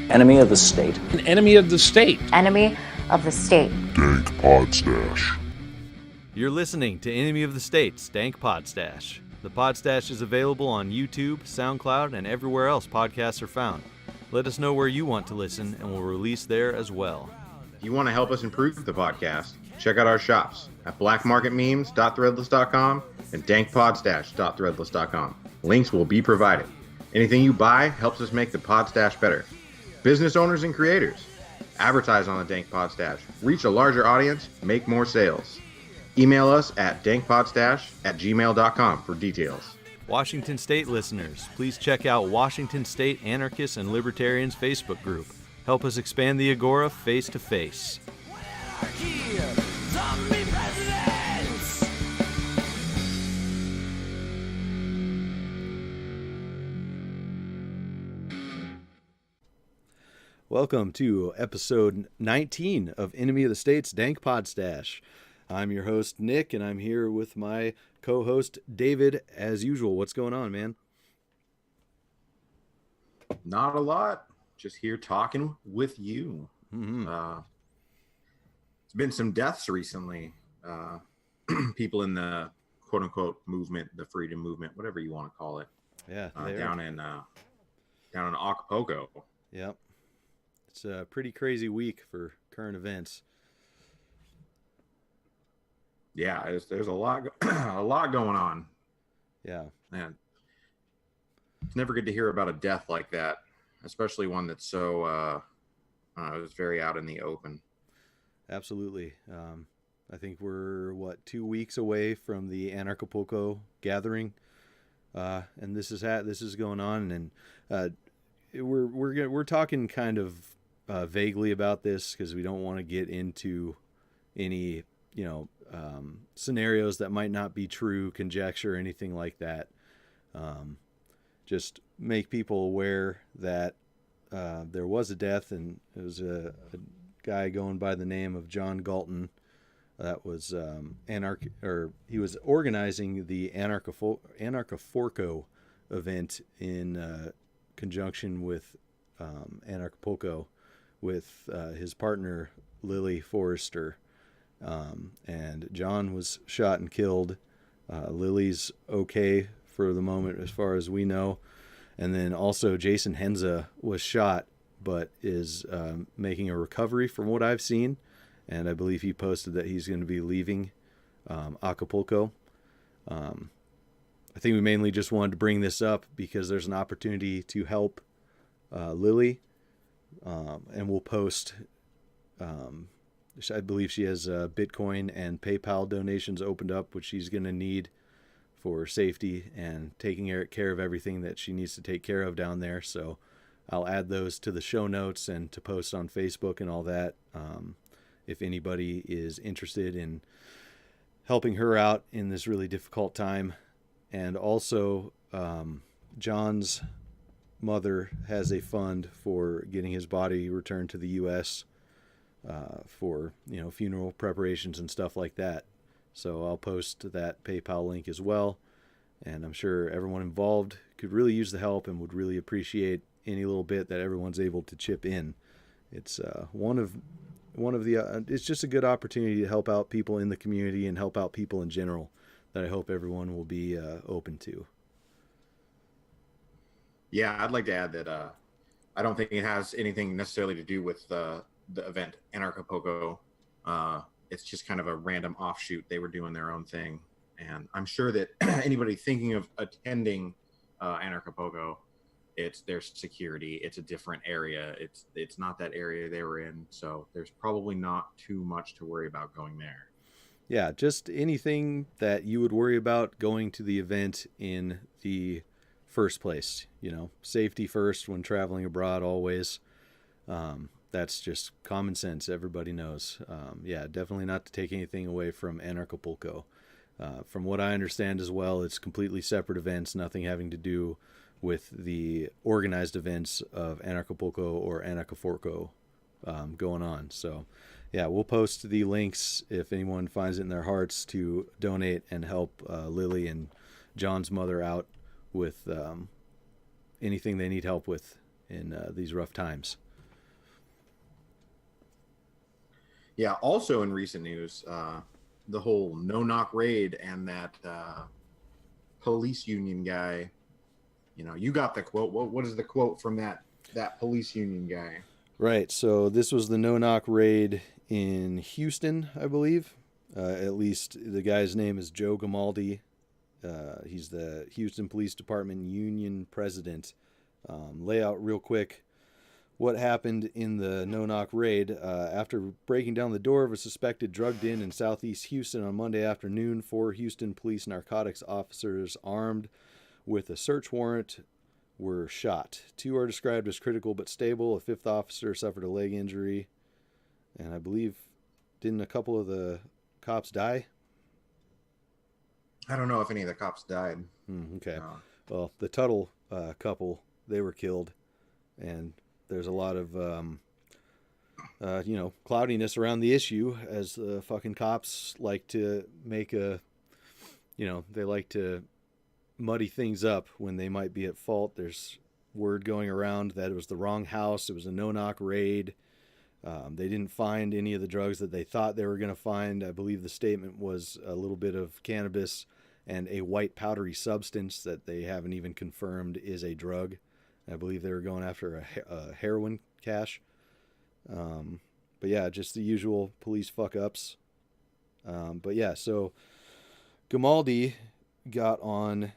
Enemy of the state. An enemy of the state. Enemy of the state. Dank Podstash. You're listening to Enemy of the State's Dank Podstash. The Podstash is available on YouTube, SoundCloud, and everywhere else podcasts are found. Let us know where you want to listen, and we'll release there as well. If you want to help us improve the podcast, check out our shops at blackmarketmemes.threadless.com and dankpodstash.threadless.com. Links will be provided. Anything you buy helps us make the Podstash better. Business owners and creators, advertise on the Dank Podstash. Reach a larger audience, make more sales. Email us at dankpodstash@gmail.com for details. Washington State listeners, please check out Washington State Anarchists and Libertarians Facebook group. Help us expand the Agora face to face. Welcome to episode 19 of Enemy of the State's Dank Podstash. I'm your host, Nick, and I'm here with my co-host, David, as usual. What's going on, man? Not a lot. Just here talking with you. Mm-hmm. There's been some deaths recently. People in the quote-unquote movement, the freedom movement, whatever you want to call it. Yeah, down in Acapulco. Yep. It's a pretty crazy week for current events. Yeah, there's a lot going on. Yeah, man, it's never good to hear about a death like that, especially one that's so it was very out in the open. Absolutely. I think we're 2 weeks away from the Acapulco gathering, and this is going on, and we're talking kind of vaguely about this because we don't want to get into any scenarios that might not be true, conjecture, anything like that. Just make people aware that there was a death, and it was a guy going by the name of John Galton that was he was organizing the Acapulco event in conjunction with Acapulco with his partner Lily Forrester. And John was shot and killed. Lily's okay for the moment as far as we know. And then also Jason Henza was shot, but is making a recovery from what I've seen. And I believe he posted that he's going to be leaving Acapulco. I think we mainly just wanted to bring this up because there's an opportunity to help Lily. And we'll post... I believe she has Bitcoin and PayPal donations opened up, which she's going to need for safety and taking care of everything that she needs to take care of down there. So I'll add those to the show notes and to post on Facebook and all that. If anybody is interested in helping her out in this really difficult time. And also, John's mother has a fund for getting his body returned to the U.S., for funeral preparations and stuff like that. So I'll post that PayPal link as well, and I'm sure everyone involved could really use the help and would really appreciate any little bit that everyone's able to chip in. It's one of the it's just a good opportunity to help out people in the community and help out people in general that I hope everyone will be open to. Yeah, I'd like to add that I don't think it has anything necessarily to do with the event Acapulco. It's just kind of a random offshoot. They were doing their own thing, and I'm sure that anybody thinking of attending Acapulco, it's their security. It's a different area. It's not that area they were in, so there's probably not too much to worry about going there. Yeah, just anything that you would worry about going to the event in the first place. Safety first when traveling abroad always. That's just common sense. Everybody knows. Definitely not to take anything away from Acapulco. From what I understand as well, it's completely separate events, nothing having to do with the organized events of Acapulco or Acapulco going on. So, yeah, we'll post the links if anyone finds it in their hearts to donate and help Lily and John's mother out with anything they need help with in these rough times. Yeah. Also in recent news, the whole no-knock raid and that police union guy. You know, you got the quote. What is the quote from that police union guy? Right. So this was the no-knock raid in Houston, I believe. At least the guy's name is Joe Gamaldi. He's the Houston Police Department union president. Lay out real quick what happened in the no-knock raid. After breaking down the door of a suspected drug den in southeast Houston on Monday afternoon, 4 Houston police narcotics officers armed with a search warrant were shot. 2 are described as critical but stable. A 5th officer suffered a leg injury. And I believe, didn't a couple of the cops die? I don't know if any of the cops died. Okay. Well, the Tuttle couple, they were killed. And there's a lot of, cloudiness around the issue, as the fucking cops like to make they like to muddy things up when they might be at fault. There's word going around that it was the wrong house. It was a no-knock raid. They didn't find any of the drugs that they thought they were going to find. I believe the statement was a little bit of cannabis and a white powdery substance that they haven't even confirmed is a drug. I believe they were going after a heroin cache. But yeah, just the usual police fuck-ups. But yeah, so Gamaldi got on,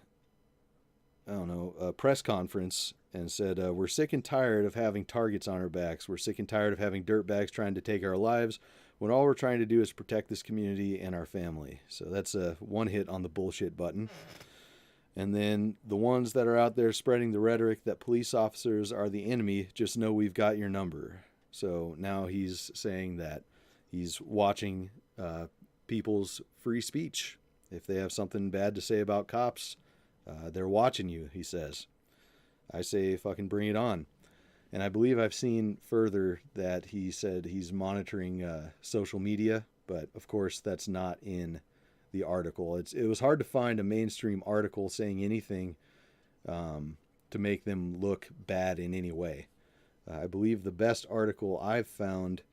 a press conference and said, we're sick and tired of having targets on our backs. We're sick and tired of having dirtbags trying to take our lives when all we're trying to do is protect this community and our family. So that's one hit on the bullshit button. And then the ones that are out there spreading the rhetoric that police officers are the enemy, just know we've got your number. So now he's saying that he's watching people's free speech. If they have something bad to say about cops, they're watching you, he says. I say fucking bring it on. And I believe I've seen further that he said he's monitoring social media, but of course that's not in the article. It was hard to find a mainstream article saying anything to make them look bad in any way. I believe the best article I've found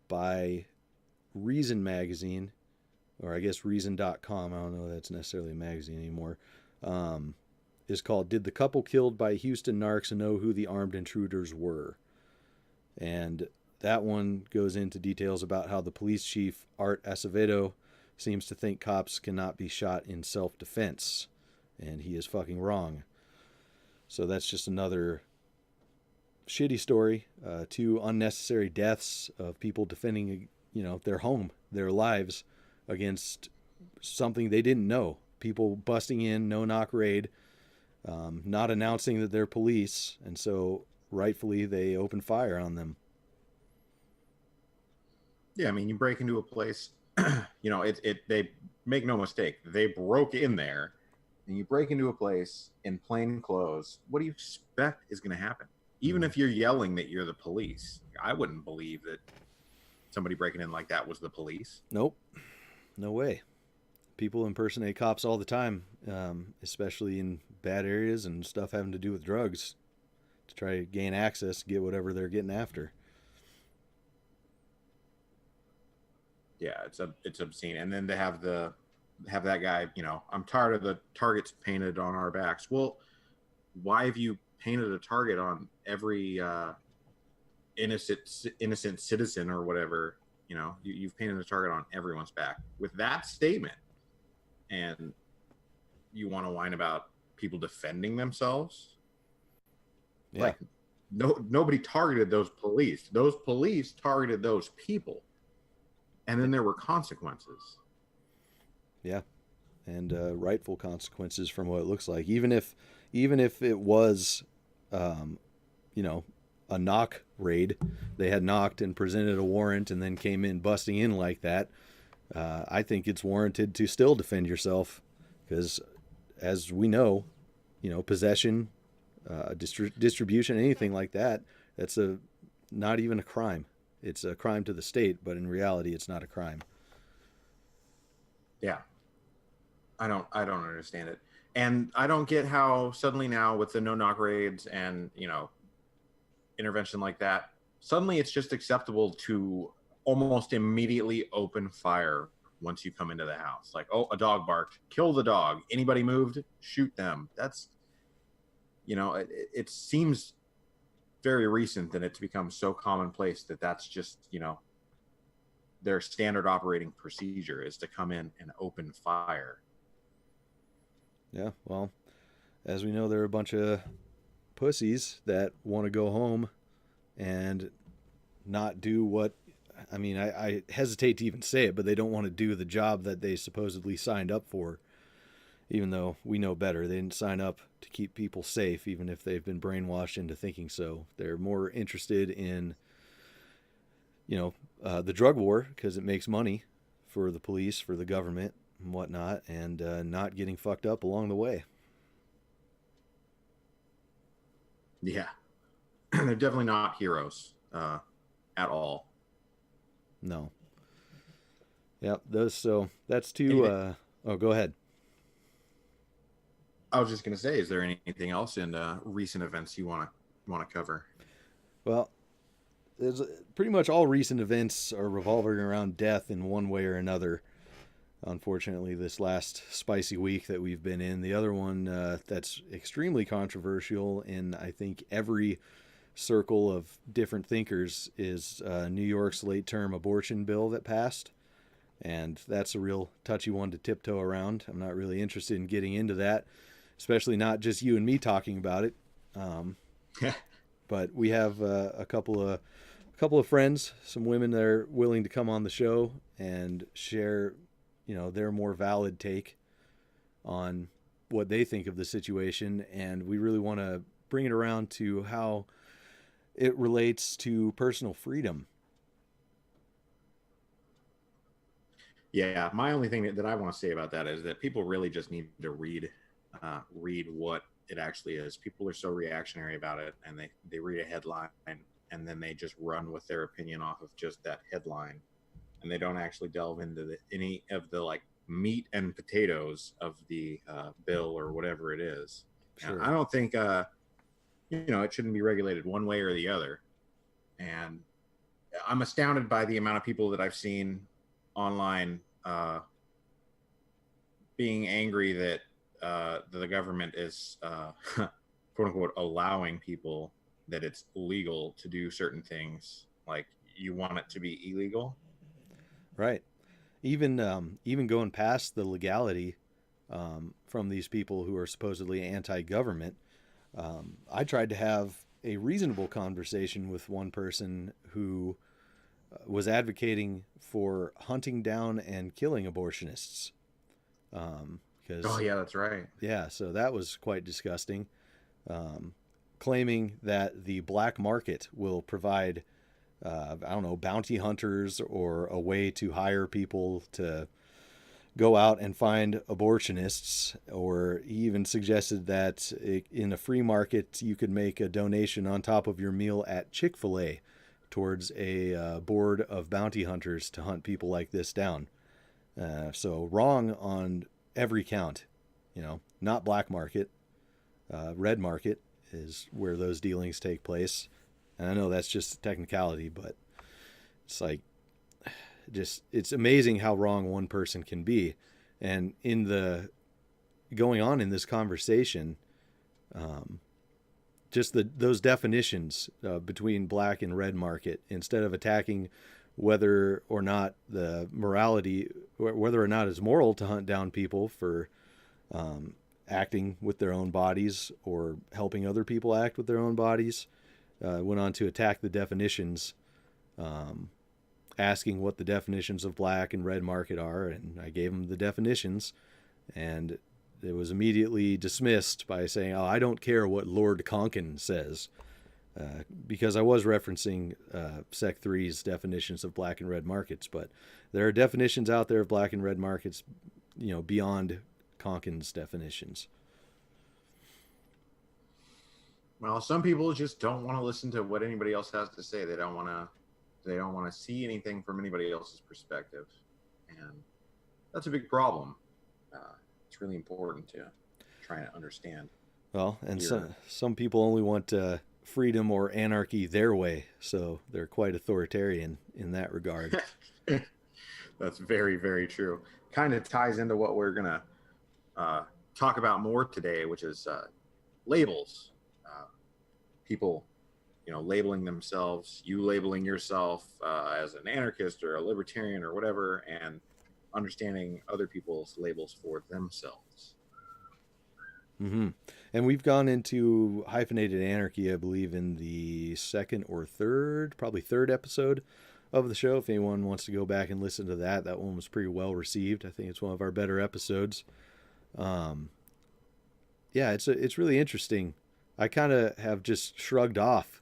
by Reason Magazine, or I guess Reason.com, I don't know if that's necessarily a magazine anymore, is called "Did the Couple Killed by Houston Narcs Know Who the Armed Intruders Were?" And that one goes into details about how the police chief, Art Acevedo, seems to think cops cannot be shot in self-defense. And he is fucking wrong. So that's just another shitty story. 2 unnecessary deaths of people defending, their home, their lives against something they didn't know. People busting in, no-knock raid, not announcing that they're police, and so rightfully they open fire on them. Yeah, I mean, you break into a place, they make no mistake. They broke in there, and you break into a place in plain clothes. What do you expect is going to happen? Even if you're yelling that you're the police, I wouldn't believe that somebody breaking in like that was the police. Nope. No way. People impersonate cops all the time, especially in bad areas and stuff having to do with drugs, to try to gain access, get whatever they're getting after. Yeah, it's obscene. And then they have that guy, I'm tired of the targets painted on our backs. Well, why have you painted a target on every innocent citizen or whatever? You've painted a target on everyone's back with that statement. And you want to whine about people defending themselves? Yeah. Like, nobody targeted those police. Those police targeted those people. And then there were consequences. Yeah. And rightful consequences from what it looks like. Even if it was, a knock raid, they had knocked and presented a warrant and then came in busting in like that, I think it's warranted to still defend yourself, because as we know, possession, distribution, anything like that, that's not even a crime. It's a crime to the state, but in reality, it's not a crime. Yeah. I don't understand it. And I don't get how suddenly now with the no-knock raids and, intervention like that, suddenly it's just acceptable to almost immediately open fire once you come into the house. Like, oh, a dog barked, kill the dog. Anybody moved, shoot them. That's, it seems very recent that it's become so commonplace that that's just, their standard operating procedure is to come in and open fire. Yeah, well, as we know, there are a bunch of pussies that want to go home and not do what, I hesitate to even say it, but they don't want to do the job that they supposedly signed up for, even though we know better. They didn't sign up to keep people safe, even if they've been brainwashed into thinking so. They're more interested in, the drug war because it makes money for the police, for the government and whatnot, and not getting fucked up along the way. Yeah. They're definitely not heroes at all. No. Yep. So that's two. Go ahead. I was just going to say, is there anything else in recent events you want to cover? Well, there's pretty much all recent events are revolving around death in one way or another. Unfortunately, this last spicy week that we've been in, the other one that's extremely controversial in, I think, every circle of different thinkers is New York's late-term abortion bill that passed. And that's a real touchy one to tiptoe around. I'm not really interested in getting into that, especially not just you and me talking about it. But we have a couple of friends, some women that are willing to come on the show and share, their more valid take on what they think of the situation. And we really want to bring it around to how it relates to personal freedom. Yeah, my only thing that I want to say about that is that people really just need to read what it actually is. People are so reactionary about it, and they read a headline and then they just run with their opinion off of just that headline, and they don't actually delve into any of the like meat and potatoes of the bill or whatever it is. Sure. And I don't think it shouldn't be regulated one way or the other. And I'm astounded by the amount of people that I've seen online being angry that the government is quote unquote allowing people, that it's legal to do certain things. Like, you want it to be illegal, right? Even going past the legality from these people who are supposedly anti-government. I tried to have a reasonable conversation with one person who was advocating for hunting down and killing abortionists. oh yeah, that's right. Yeah, so that was quite disgusting. Claiming that the black market will provide, bounty hunters or a way to hire people to go out and find abortionists, or he even suggested that in a free market you could make a donation on top of your meal at Chick-fil-A towards a board of bounty hunters to hunt people like this down. So wrong on every count, not black market. Red market is where those dealings take place. And I know that's just a technicality, but it's like, it's amazing how wrong one person can be. And in the going on in this conversation, those definitions between black and red market, instead of attacking whether or not the morality, whether or not it's moral to hunt down people for acting with their own bodies or helping other people act with their own bodies, went on to attack the definitions, asking what the definitions of black and red market are, and I gave him the definitions, and it was immediately dismissed by saying, "Oh, I don't care what Lord Conkin says," because I was referencing Sec 3's definitions of black and red markets, but there are definitions out there of black and red markets, beyond Conkin's definitions. Well, some people just don't want to listen to what anybody else has to say. They don't want to see anything from anybody else's perspective, and that's a big problem. It's really important to try to understand. Well, and some people only want to freedom or anarchy their way. So they're quite authoritarian in that regard. That's very, very true. Kind of ties into what we're going to talk about more today, which is labels. People, labeling themselves, you labeling yourself as an anarchist or a libertarian or whatever, and understanding other people's labels for themselves. Mm-hmm. And we've gone into hyphenated anarchy, I believe, in the second or third, probably third episode of the show. If anyone wants to go back and listen to that, that one was pretty well received. I think it's one of our better episodes. Yeah, it's really interesting. I kind of have just shrugged off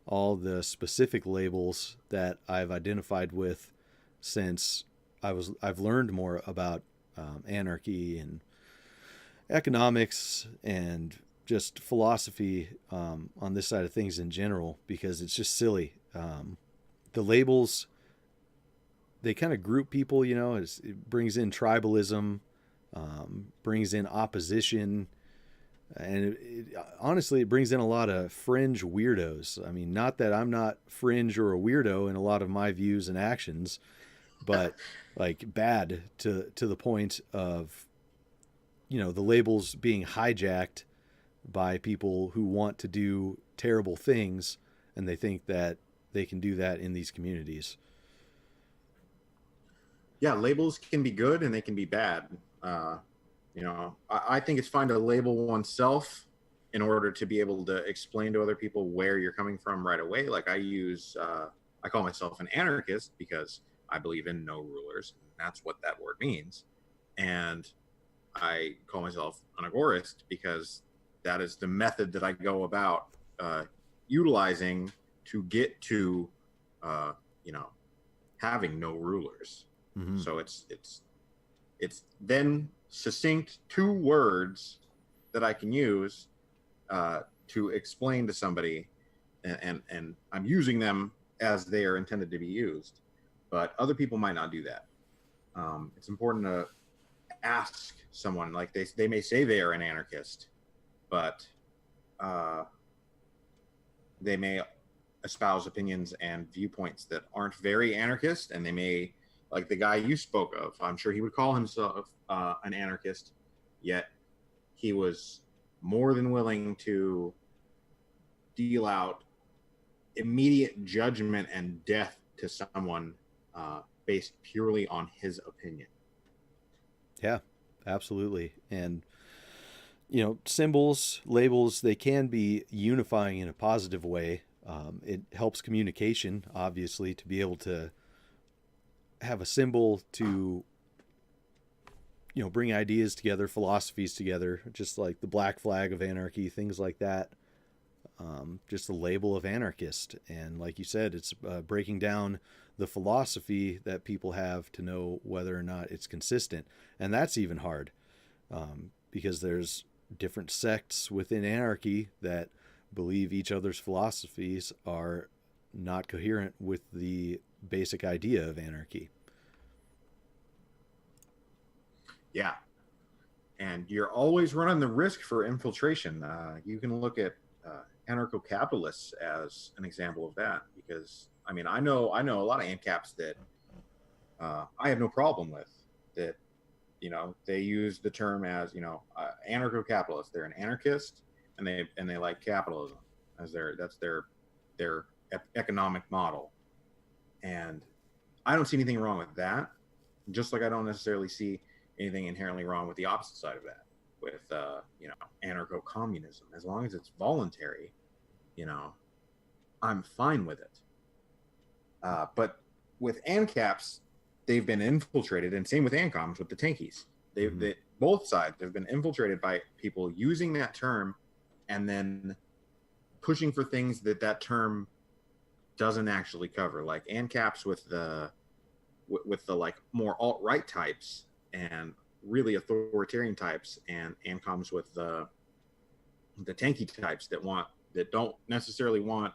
all the specific labels that I've identified with since I've learned more about anarchy and economics and just philosophy on this side of things in general, because it's just silly. The labels, they kind of group people, it brings in tribalism, brings in opposition, and honestly, it brings in a lot of fringe weirdos. I mean, not that I'm not fringe or a weirdo in a lot of my views and actions, but like bad to the point of, the labels being hijacked by people who want to do terrible things, and they think that they can do that in these communities. Yeah, labels can be good and they can be bad. I think it's fine to label oneself in order to be able to explain to other people where you're coming from right away. Like I call myself an anarchist because I believe in no rulers. That's what that word means. And I call myself an agorist because that is the method that I go about utilizing to get to, having no rulers. Mm-hmm. So it's then succinct 2 words that I can use to explain to somebody, and I'm using them as they are intended to be used, but other people might not do that. It's important to ask someone, like they may say they are an anarchist, but they may espouse opinions and viewpoints that aren't very anarchist, and they may, like the guy you spoke of, I'm sure he would call himself an anarchist, yet he was more than willing to deal out immediate judgment and death to someone based purely on his opinion. Yeah, absolutely. And, symbols, labels, they can be unifying in a positive way. It helps communication, obviously, to be able to have a symbol to, bring ideas together, philosophies together, just like the black flag of anarchy, things like that. Just the label of anarchist. And like you said, it's breaking down the philosophy that people have to know whether or not it's consistent. And that's even hard because there's different sects within anarchy that believe each other's philosophies are not coherent with the basic idea of anarchy. Yeah. And you're always running the risk for infiltration. You can look at anarcho-capitalists as an example of that, because I know a lot of ANCAPs that I have no problem with, that they use the term as anarcho-capitalist. They're an anarchist, and they like capitalism as that's their economic model, and I don't see anything wrong with that. Just like I don't necessarily see anything inherently wrong with the opposite side of that, with anarcho-communism. As long as it's voluntary, I'm fine with it. But with ANCAPs, they've been infiltrated, and same with ANCOMs with the tankies. They both sides have been infiltrated by people using that term and then pushing for things that term doesn't actually cover, like ANCAPs with the like more alt-right types and really authoritarian types, and ANCOMs with the tanky types that don't necessarily want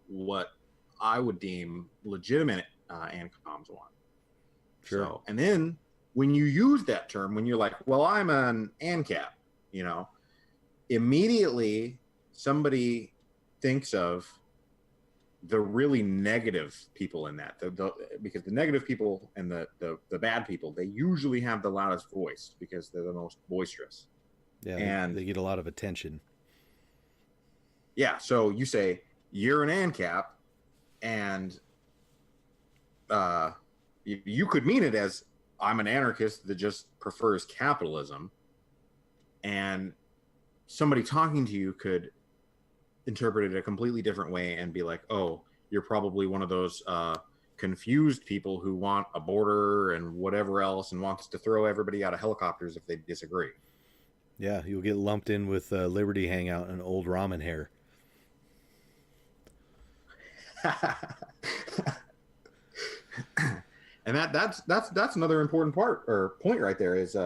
what I would deem legitimate ANCOMs want. Sure. So, and then when you use that term, when you're like, well, I'm an ANCAP, immediately somebody thinks of the really negative people in that, because the negative people and the bad people, they usually have the loudest voice because they're the most boisterous. Yeah, and they get a lot of attention. Yeah, so you say you're an ANCAP, and you could mean it as I'm an anarchist that just prefers capitalism, and somebody talking to you could interpret it a completely different way and be like, oh, you're probably one of those confused people who want a border and whatever else and wants to throw everybody out of helicopters if they disagree. Yeah, you'll get lumped in with Liberty Hangout and old ramen hair. And that's another important point right there is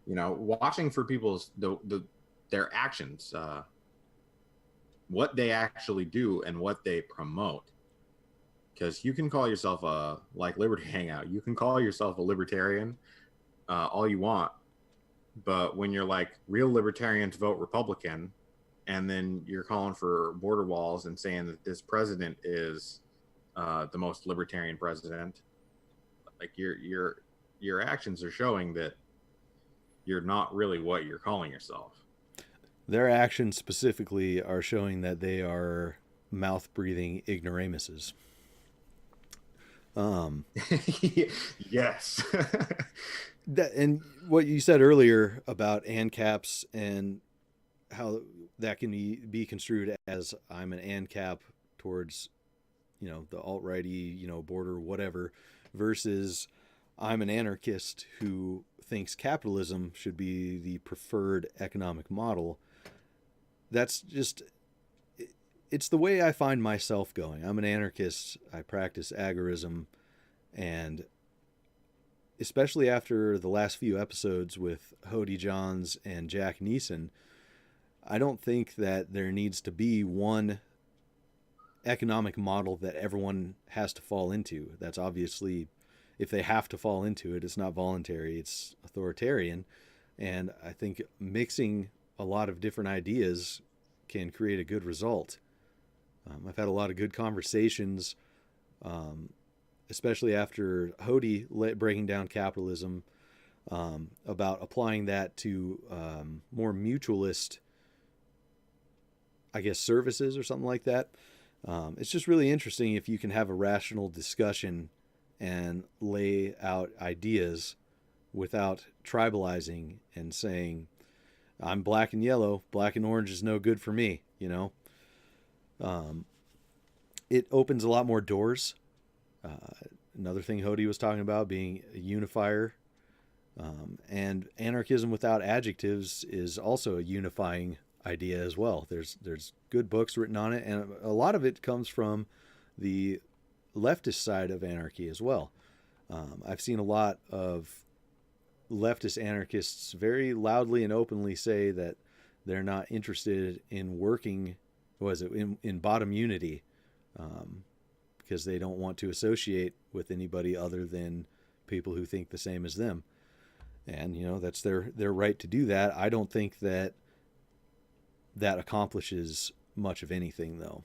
watching for people's their actions, what they actually do and what they promote. Because you can call yourself like Liberty Hangout, you can call yourself a libertarian all you want, but when you're like, real libertarians vote Republican, and then you're calling for border walls and saying that this president is the most libertarian president, like your actions are showing that you're not really what you're calling yourself. Their actions specifically are showing that they are mouth-breathing ignoramuses. Yes. And what you said earlier about ANCAPs and how that can be construed as I'm an ANCAP towards, the alt-righty, border, whatever, versus I'm an anarchist who thinks capitalism should be the preferred economic model. That's just, it's the way I find myself going. I'm an anarchist. I practice agorism, and especially after the last few episodes with Hody Johns and Jack Neeson, I don't think that there needs to be one economic model that everyone has to fall into. That's obviously, if they have to fall into it, it's not voluntary, it's authoritarian. And I think mixing a lot of different ideas can create a good result. I've had a lot of good conversations, especially after Hody breaking down capitalism, about applying that to more mutualist, I guess, services or something like that. It's just really interesting if you can have a rational discussion and lay out ideas without tribalizing and saying, I'm black and yellow, black and orange is no good for me, It opens a lot more doors. Another thing Hody was talking about being a unifier. And anarchism without adjectives is also a unifying idea as well. There's good books written on it, and a lot of it comes from the leftist side of anarchy as well. I've seen a lot of leftist anarchists very loudly and openly say that they're not interested in working, in bottom unity, because they don't want to associate with anybody other than people who think the same as them. And, that's their right to do that. I don't think that accomplishes much of anything, though.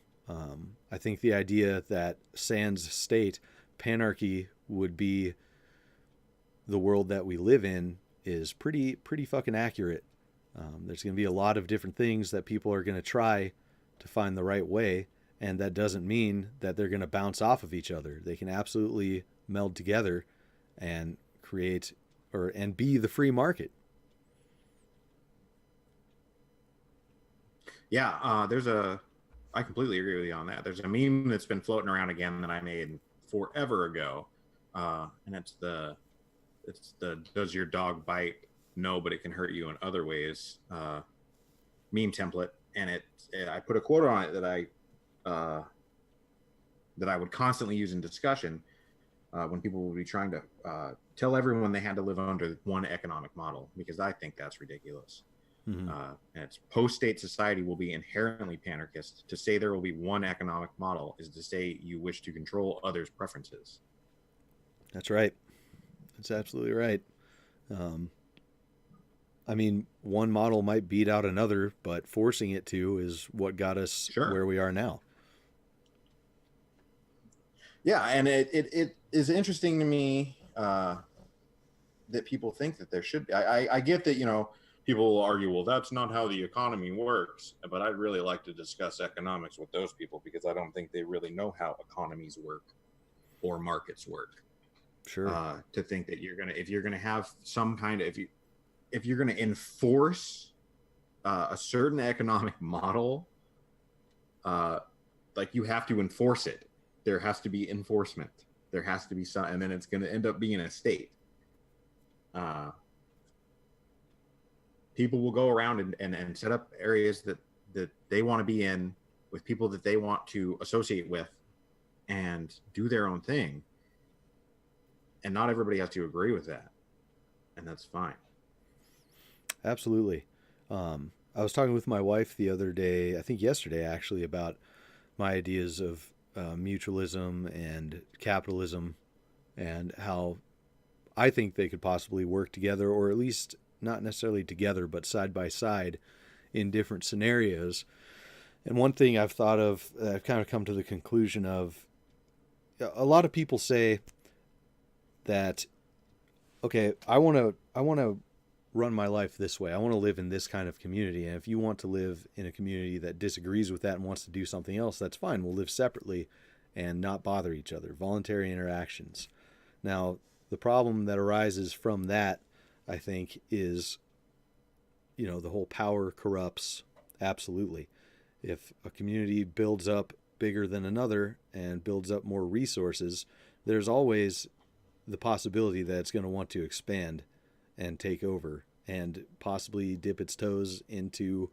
I think the idea that sans state, panarchy would be the world that we live in is pretty fucking accurate. There's going to be a lot of different things that people are going to try to find the right way, and that doesn't mean that they're going to bounce off of each other. They can absolutely meld together and create and be the free market. Yeah, I completely agree with you on that. There's a meme that's been floating around again that I made forever ago, and it's the does your dog bite? No, but it can hurt you in other ways meme template, and I put a quote on it that I would constantly use in discussion when people would be trying to tell everyone they had to live under one economic model, because I think that's ridiculous. Mm-hmm. And it's post-state society will be inherently panarchist. To say there will be one economic model is to say you wish to control others' preferences. That's right. That's absolutely right. I mean, one model might beat out another, but forcing it to is what got us Sure. where we are now. Yeah, and it is interesting to me that people think that there should be. I get that, people will argue, well, that's not how the economy works. But I'd really like to discuss economics with those people, because I don't think they really know how economies work or markets work. Sure. To think that if you're gonna have some kind of, if you're gonna enforce a certain economic model, like, you have to enforce it. There has to be enforcement. There has to be some, and then it's going to end up being a state. People will go around and set up areas that they want to be in, with people that they want to associate with, and do their own thing. And not everybody has to agree with that, and that's fine. Absolutely. I was talking with my wife the other day, I think yesterday actually, about my ideas of mutualism and capitalism, and how I think they could possibly work together, or at least not necessarily together, but side by side in different scenarios. And one thing I've thought of, I've kind of come to the conclusion of, a lot of people say that, okay, I want to run my life this way. I want to live in this kind of community. And if you want to live in a community that disagrees with that and wants to do something else, that's fine. We'll live separately and not bother each other. Voluntary interactions. Now, the problem that arises from that, I think, is, the whole power corrupts. Absolutely. If a community builds up bigger than another and builds up more resources, there's always the possibility that it's going to want to expand and take over and possibly dip its toes into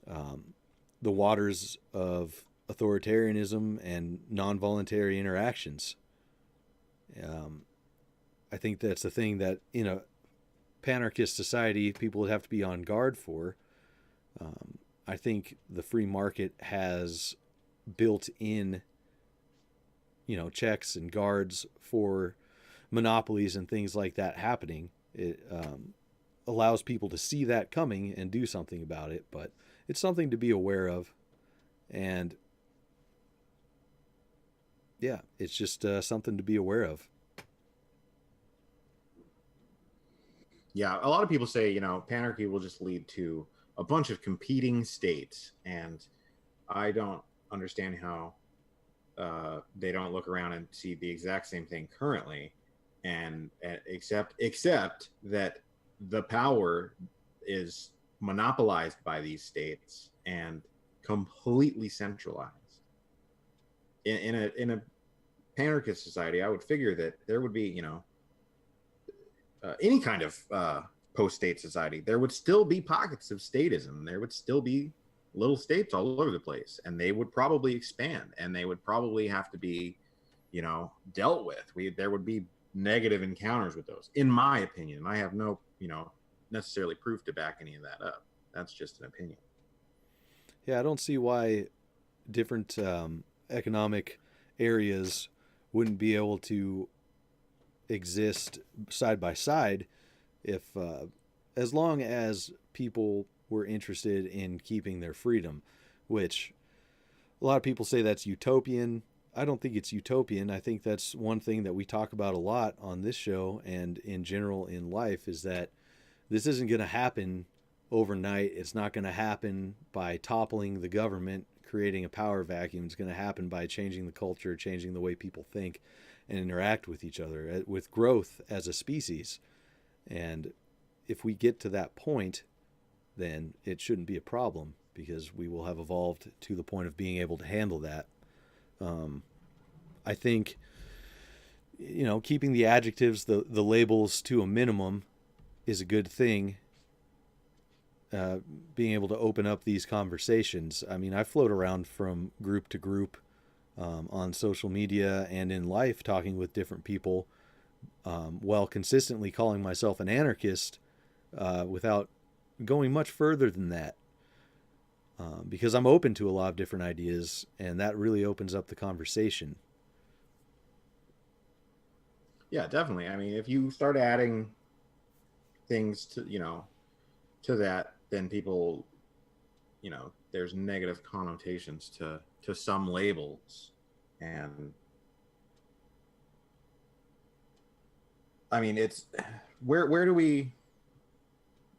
the waters of authoritarianism and non-voluntary interactions. I think that's the thing that, in a panarchist society, people would have to be on guard for. I think the free market has built in, checks and guards for monopolies and things like that happening. It allows people to see that coming and do something about it, but it's something to be aware of. And yeah, it's just something to be aware of. Yeah, a lot of people say, panarchy will just lead to a bunch of competing states, and I don't understand how they don't look around and see the exact same thing currently, and except that the power is monopolized by these states and completely centralized. In a panarchist society, I would figure that there would be, any kind of post-state society, there would still be pockets of statism. There would still be little states all over the place, and they would probably expand, and they would probably have to be, dealt with. There would be negative encounters with those, in my opinion. I have no, necessarily proof to back any of that up. That's just an opinion. Yeah, I don't see why different economic areas wouldn't be able to exist side by side if as long as people were interested in keeping their freedom, which a lot of people say that's utopian. I don't think it's utopian. I think that's one thing that we talk about a lot on this show and in general in life, is that this isn't going to happen overnight. It's not going to happen by toppling the government, creating a power vacuum. It's going to happen by changing the culture, changing the way people think and interact with each other, with growth as a species. And if we get to that point, then it shouldn't be a problem, because we will have evolved to the point of being able to handle that. I think, keeping the adjectives, the labels to a minimum is a good thing. Being able to open up these conversations. I mean, I float around from group to group on social media and in life, talking with different people, while consistently calling myself an anarchist, without going much further than that, because I'm open to a lot of different ideas, and that really opens up the conversation. Yeah, definitely. I mean, if you start adding things to, to that, then people, there's negative connotations to some labels. And I mean, it's where do we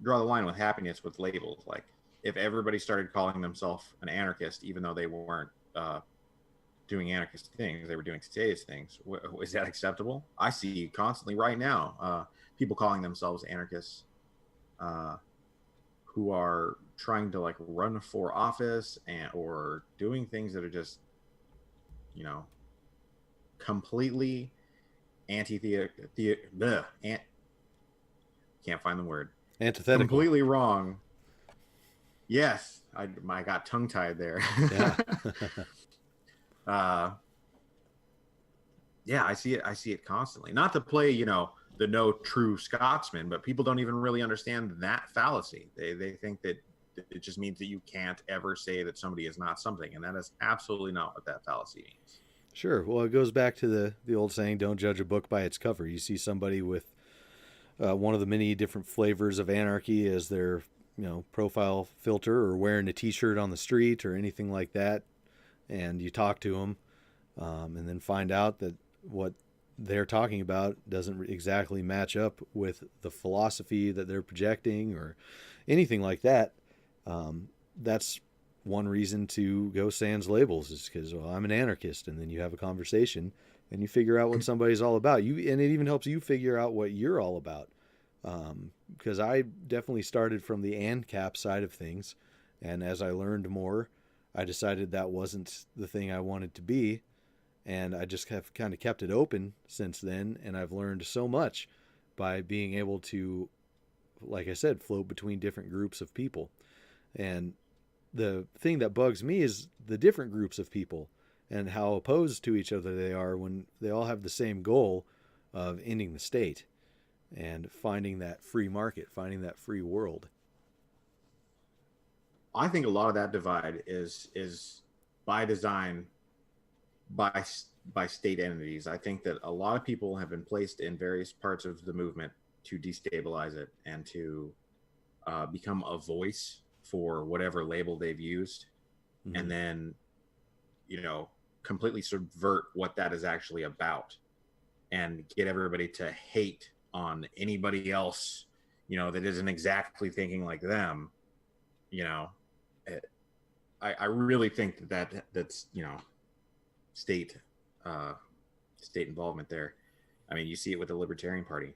draw the line with happiness with labels? Like, if everybody started calling themselves an anarchist, even though they weren't doing anarchist things, they were doing statist things, is that acceptable? I see constantly right now people calling themselves anarchists who are trying to like run for office or doing things that are just, completely can't find the word. Antithetical. Completely wrong. Yes, I got tongue tied there. Yeah. Yeah, I see it constantly. Not to play, the no true Scotsman, but people don't even really understand that fallacy. They think that it just means that you can't ever say that somebody is not something, and that is absolutely not what that fallacy means. Sure. Well, it goes back to the old saying, don't judge a book by its cover. You see somebody with one of the many different flavors of anarchy as their profile filter, or wearing a t-shirt on the street or anything like that, and you talk to them and then find out that what they're talking about doesn't exactly match up with the philosophy that they're projecting or anything like that. That's one reason to go sans labels, is because, well, I'm an anarchist, and then you have a conversation and you figure out what somebody's all about. And it even helps you figure out what you're all about. Because I definitely started from the ANCAP side of things, and as I learned more, I decided that wasn't the thing I wanted to be, and I just have kind of kept it open since then, and I've learned so much by being able to, like I said, float between different groups of people. And the thing that bugs me is the different groups of people and how opposed to each other they are when they all have the same goal of ending the state and finding that free market, finding that free world. I think a lot of that divide is by design, by state entities. I think that a lot of people have been placed in various parts of the movement to destabilize it and to become a voice for whatever label they've used, mm-hmm. and then completely subvert what that is actually about and get everybody to hate on anybody else that isn't exactly thinking like them. I really think that's state involvement there. I mean, you see it with the Libertarian Party.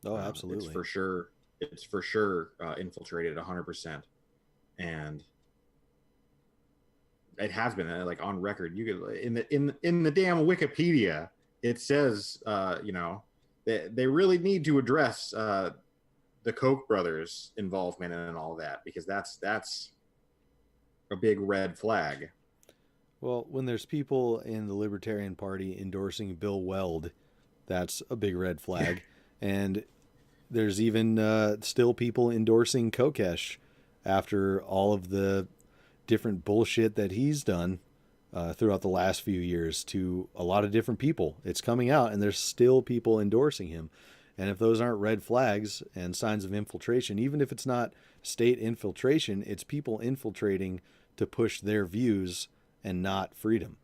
Oh, absolutely. It's for sure infiltrated 100%. And it has been like on record. You could in the damn Wikipedia, it says they really need to address the Koch brothers' involvement and all that, because that's a big red flag. Well, when there's people in the Libertarian Party endorsing Bill Weld, that's a big red flag. And there's even still people endorsing Kokesh after all of the different bullshit that he's done throughout the last few years to a lot of different people. It's coming out, and there's still people endorsing him. And if those aren't red flags and signs of infiltration, even if it's not state infiltration, it's people infiltrating to push their views and not freedom.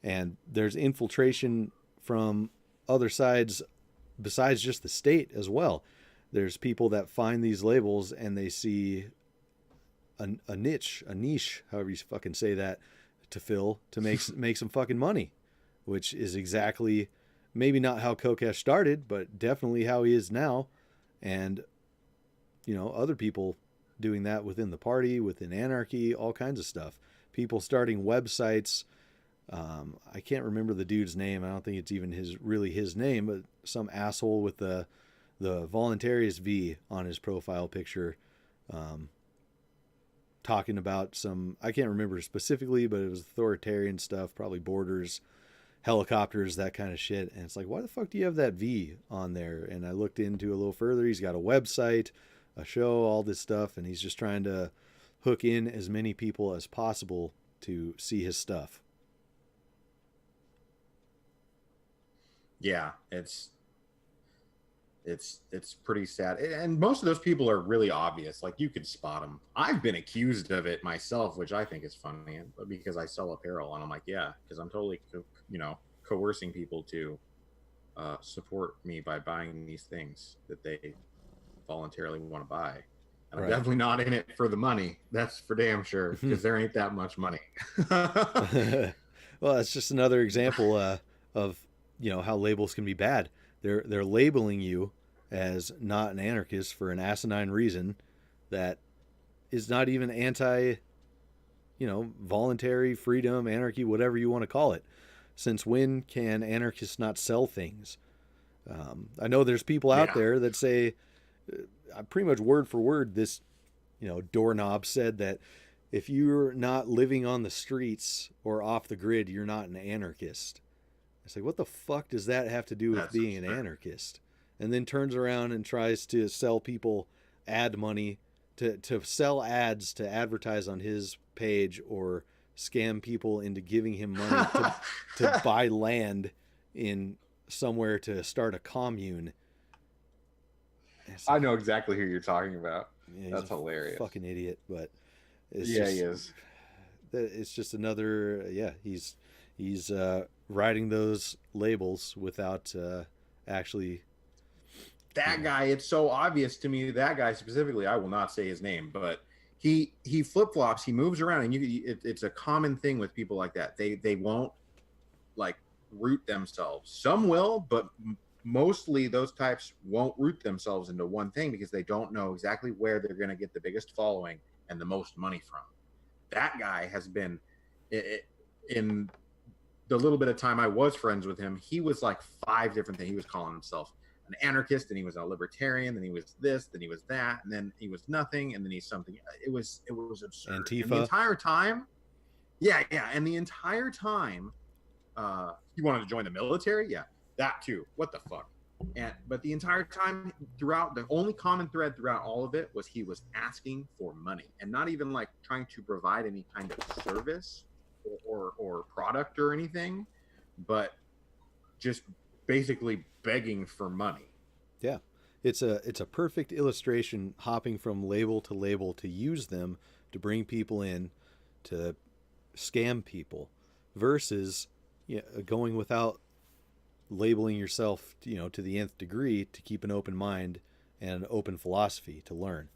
And there's infiltration from other sides besides just the state as well. There's people that find these labels and they see a niche, however you fucking say that, to fill, to make some fucking money, which is exactly maybe not how Kokesh started, but definitely how he is now. And other people doing that within the party, within anarchy, all kinds of stuff. People starting websites. I can't remember the dude's name. I don't think it's even his name, but some asshole with the voluntarist V on his profile picture, talking about some, I can't remember specifically, but it was authoritarian stuff, probably borders, helicopters, that kind of shit. And it's like, why the fuck do you have that V on there? And I looked into a little further. He's got a website, a show, all this stuff, and he's just trying to hook in as many people as possible to see his stuff. Yeah, it's It's pretty sad, and most of those people are really obvious. Like you could spot them. I've been accused of it myself, which I think is funny, because I sell apparel, and I'm like, yeah, because I'm totally, coercing people to support me by buying these things that they voluntarily want to buy. And I'm definitely not in it for the money. That's for damn sure, because there ain't that much money. Well, that's just another example of how labels can be bad. They're labeling you as not an anarchist for an asinine reason that is not even anti, voluntary freedom, anarchy, whatever you want to call it. Since when can anarchists not sell things? I know there's people out there that say, pretty much word for word, this, doorknob said that if you're not living on the streets or off the grid, you're not an anarchist. It's like, what the fuck does that have to do with being an anarchist? And then turns around and tries to sell people ad money to sell ads to advertise on his page or scam people into giving him money to buy land in somewhere to start a commune. I know exactly who you're talking about. Yeah, that's hilarious. Fucking idiot, but he is. It's just another. He's writing those labels without actually. That guy, it's so obvious to me. That guy specifically, I will not say his name, but he flip flops. He moves around, and it's a common thing with people like that. They won't like root themselves. Some will, but mostly those types won't root themselves into one thing because they don't know exactly where they're going to get the biggest following and the most money from. That guy has been, in the little bit of time I was friends with him, he was like 5 different things. He was calling himself an anarchist, and he was a libertarian, then he was this, then he was that, and then he was nothing, and then he's something. It was absurd. Antifa. And the entire time, and the entire time, he wanted to join the military. Yeah, that too. What the fuck? But the entire time, throughout, the only common thread throughout all of it was he was asking for money, and not even like trying to provide any kind of service or product or anything, but just basically begging for money. Yeah, it's a perfect illustration, hopping from label to label to use them to bring people in to scam people, versus going without labeling yourself, to the nth degree, to keep an open mind and an open philosophy to learn.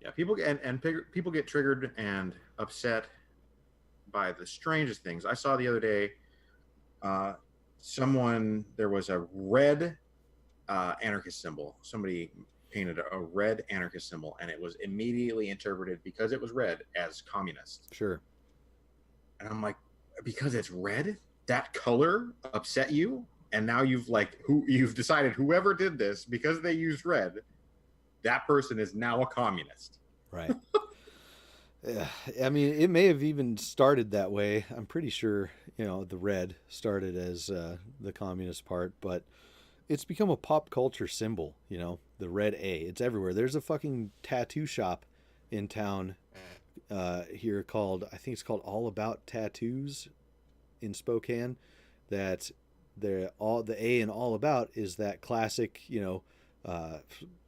Yeah, people get triggered and upset by the strangest things. I saw the other day, there was a red anarchist symbol. Somebody painted a red anarchist symbol, and it was immediately interpreted, because it was red, as communist. Sure. And I'm like, because it's red, that color upset you, and now you've decided whoever did this, because they used red, that person is now a communist. Right. I mean, it may have even started that way. I'm pretty sure, the red started as the communist part, but it's become a pop culture symbol, the red A. It's everywhere. There's a fucking tattoo shop in town here called, I think it's called All About Tattoos in Spokane, that the A in All About is that classic,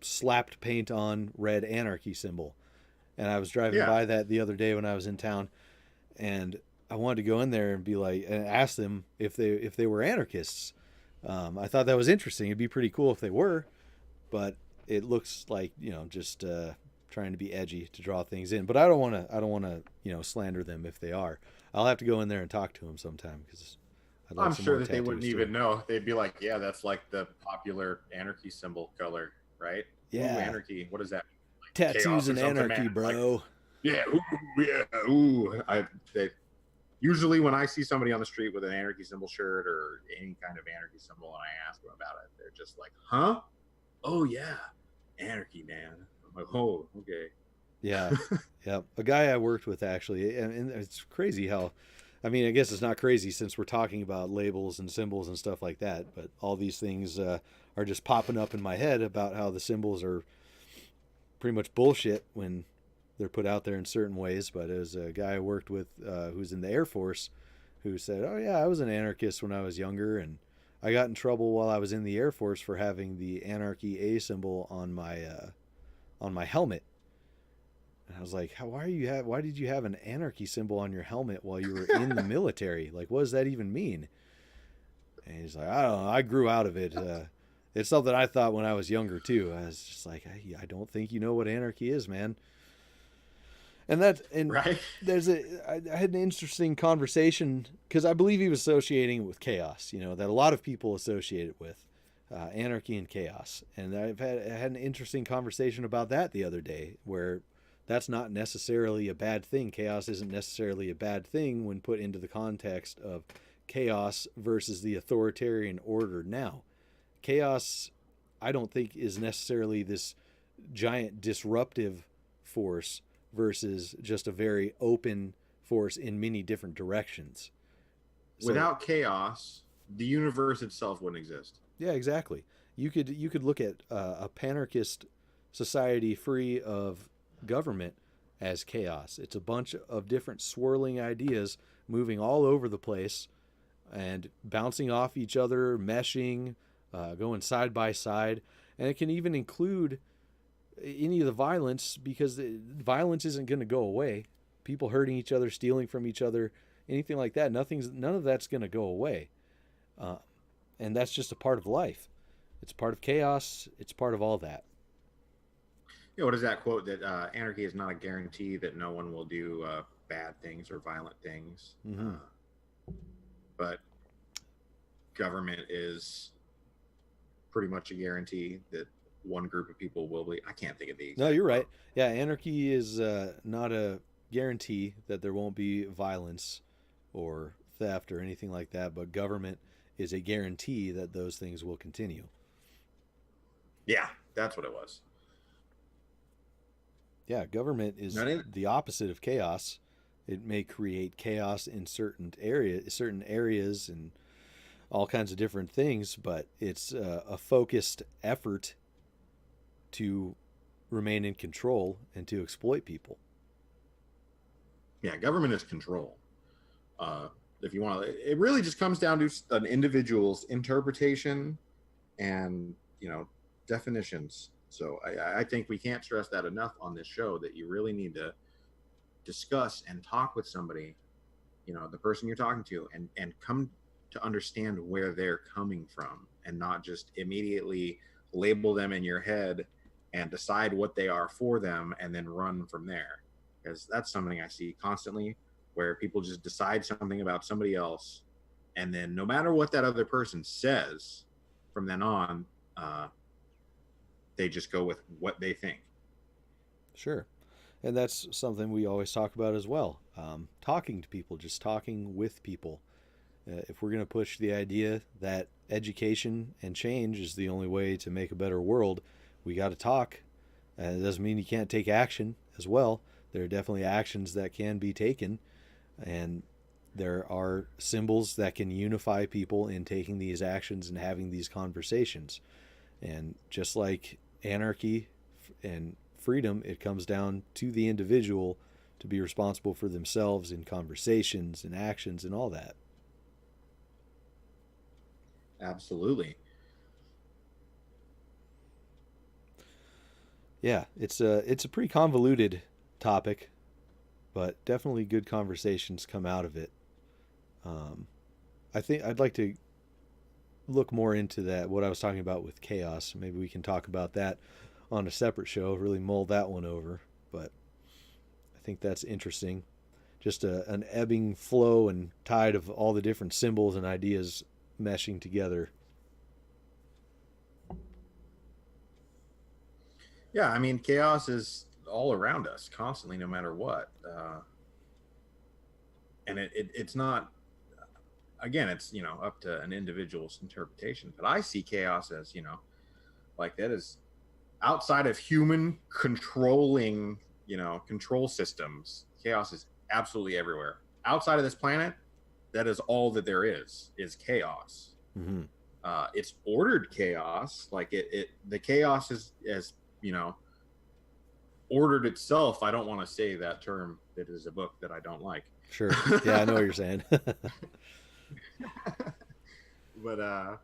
slapped paint on red anarchy symbol. And I was driving by that the other day when I was in town, and I wanted to go in there and be like, and ask them if they were anarchists. I thought that was interesting. It'd be pretty cool if they were, but it looks like, just trying to be edgy to draw things in. But I don't want to slander them if they are. I'll have to go in there and talk to them sometime, because I'm sure that they wouldn't even know. They'd be like, yeah, that's like the popular anarchy symbol color, right? Yeah. Ooh, anarchy. What is that? Tattoos and anarchy, bro. Usually when I see somebody on the street with an anarchy symbol shirt or any kind of anarchy symbol, and I ask them about it, they're just like, huh? Oh yeah, anarchy, man. I'm like, oh, okay. Yeah. Yeah. A guy I worked with, actually, and it's crazy how, I mean, I guess it's not crazy since we're talking about labels and symbols and stuff like that, but all these things are just popping up in my head about how the symbols are pretty much bullshit when they're put out there in certain ways. But as a guy I worked with who's in the Air Force, who said, oh yeah, I was an anarchist when I was younger, and I got in trouble while I was in the Air Force for having the anarchy A symbol on my helmet. And I was like, why did you have an anarchy symbol on your helmet while you were in the military? Like, what does that even mean? And he's like, I don't know. I grew out of it. It's something I thought when I was younger too. I was just like, I don't think you know what anarchy is, man. And Right. I had an interesting conversation because I believe he was associating it with chaos, that a lot of people associate it with anarchy and chaos. And I had an interesting conversation about that the other day, where that's not necessarily a bad thing. Chaos isn't necessarily a bad thing when put into the context of chaos versus the authoritarian order now. Chaos, I don't think, is necessarily this giant disruptive force versus just a very open force in many different directions. Without chaos, the universe itself wouldn't exist. Yeah, exactly. You could look at a panarchist society free of government as chaos. It's a bunch of different swirling ideas moving all over the place and bouncing off each other, meshing, going side by side. And it can even include any of the violence, because the violence isn't going to go away. People hurting each other, stealing from each other, anything like that. None of that's going to go away. And that's just a part of life. It's part of chaos. It's part of all that. What is that quote that anarchy is not a guarantee that no one will do bad things or violent things, but government is pretty much a guarantee that one group of people will be. I can't think of the exact. No, you're right. Yeah, anarchy is not a guarantee that there won't be violence or theft or anything like that, but government is a guarantee that those things will continue. Yeah, that's what it was. Yeah, government is the opposite of chaos. It may create chaos in certain areas and all kinds of different things, but it's a focused effort to remain in control and to exploit people. Yeah, government is control. If you want to, it really just comes down to an individual's interpretation and, definitions. So I think we can't stress that enough on this show, that you really need to discuss and talk with somebody, the person you're talking to, and come to understand where they're coming from, and not just immediately label them in your head and decide what they are for them and then run from there. Because that's something I see constantly, where people just decide something about somebody else, and then no matter what that other person says from then on, they just go with what they think. Sure. And that's something we always talk about as well. Talking to people, just talking with people. If we're going to push the idea that education and change is the only way to make a better world, we got to talk. It doesn't mean you can't take action as well. There are definitely actions that can be taken, and there are symbols that can unify people in taking these actions and having these conversations. And just like anarchy and freedom, it comes down to the individual to be responsible for themselves in conversations and actions and all that. Absolutely. Yeah, it's a pretty convoluted topic, but definitely good conversations come out of it. I think I'd like to look more into that, what I was talking about with chaos. Maybe we can talk about that on a separate show, really mull that one over. But I think that's interesting. Just an ebbing flow and tide of all the different symbols and ideas meshing together. Yeah, I mean, chaos is all around us constantly, no matter what. And it's not, again, it's, up to an individual's interpretation. But I see chaos as, like that is outside of human controlling, control systems. Chaos is absolutely everywhere. Outside of this planet, that is all that there is chaos. Mm-hmm. It's ordered chaos. Like the chaos is, as ordered itself. I don't want to say that term. That is a book that I don't like. Sure. Yeah, I know what you're saying. But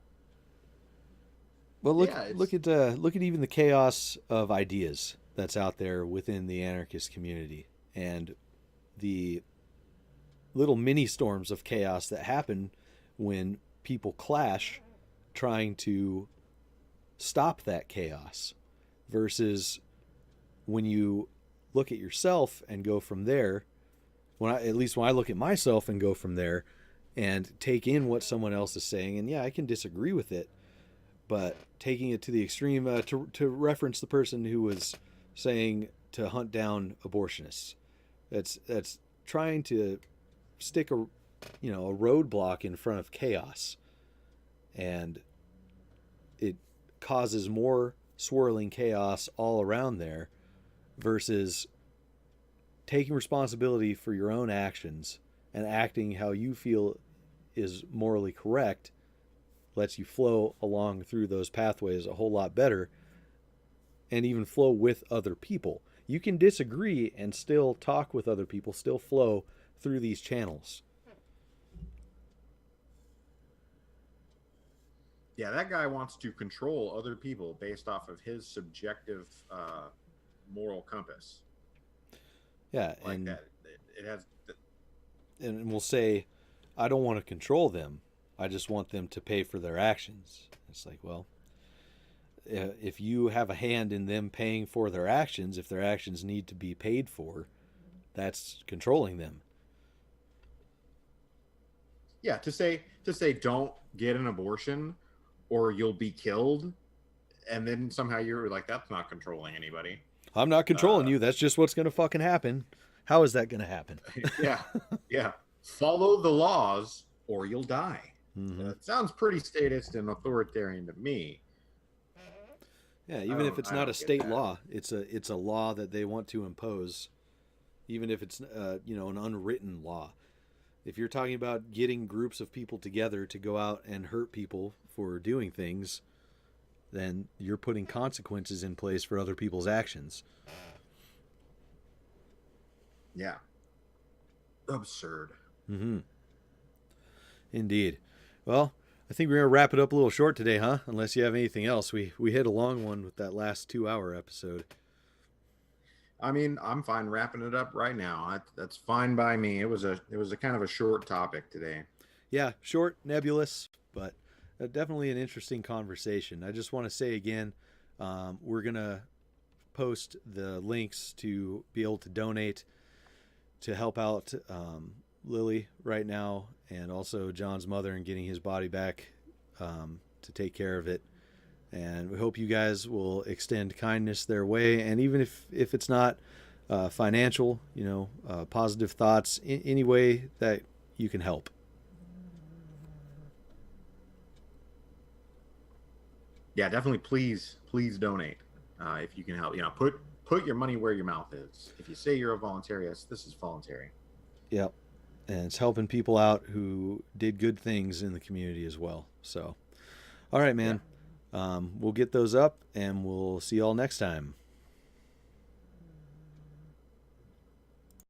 Well, look Yeah, look at even the chaos of ideas that's out there within the anarchist community, and the little mini storms of chaos that happen when people clash trying to stop that chaos, versus when you look at yourself and go from there. At least when I look at myself and go from there and take in what someone else is saying, and yeah, I can disagree with it, but taking it to the extreme, to reference the person who was saying to hunt down abortionists, that's trying to stick a roadblock in front of chaos, and it causes more swirling chaos all around there, versus taking responsibility for your own actions and acting how you feel is morally correct. Lets you flow along through those pathways a whole lot better, and even flow with other people. You can disagree and still talk with other people, still flow through these channels. Yeah, that guy wants to control other people based off of his subjective moral compass. Yeah, Like and that. It has. and we'll say, I don't want to control them. I just want them to pay for their actions. It's like, well, if you have a hand in them paying for their actions, if their actions need to be paid for, that's controlling them. Yeah, to say don't get an abortion or you'll be killed, and then somehow you're like, that's not controlling anybody. I'm not controlling you. That's just what's going to fucking happen. How is that going to happen? Yeah. Follow the laws or you'll die. Mm-hmm. It sounds pretty statist and authoritarian to me. Yeah, even if it's not a state law, it's a law that they want to impose, even if it's an unwritten law. If you're talking about getting groups of people together to go out and hurt people for doing things, then you're putting consequences in place for other people's actions. Yeah. Absurd. Mm-hmm. Indeed. Well, I think we're going to wrap it up a little short today, huh? Unless you have anything else. We hit a long one with that last 2-hour episode. I mean, I'm fine wrapping it up right now. That's fine by me. It was a kind of a short topic today. Yeah, short, nebulous, but definitely an interesting conversation. I just want to say again, we're going to post the links to be able to donate to help out Lily right now, and also John's mother, and getting his body back to take care of it. And we hope you guys will extend kindness their way, and even if it's not financial, positive thoughts, any way that you can help. Yeah, definitely. Please donate if you can help. Put your money where your mouth is. If you say you're a voluntarist, this is voluntary. Yep, and it's helping people out who did good things in the community as well. So, all right, man. Yeah. We'll get those up, and we'll see y'all next time.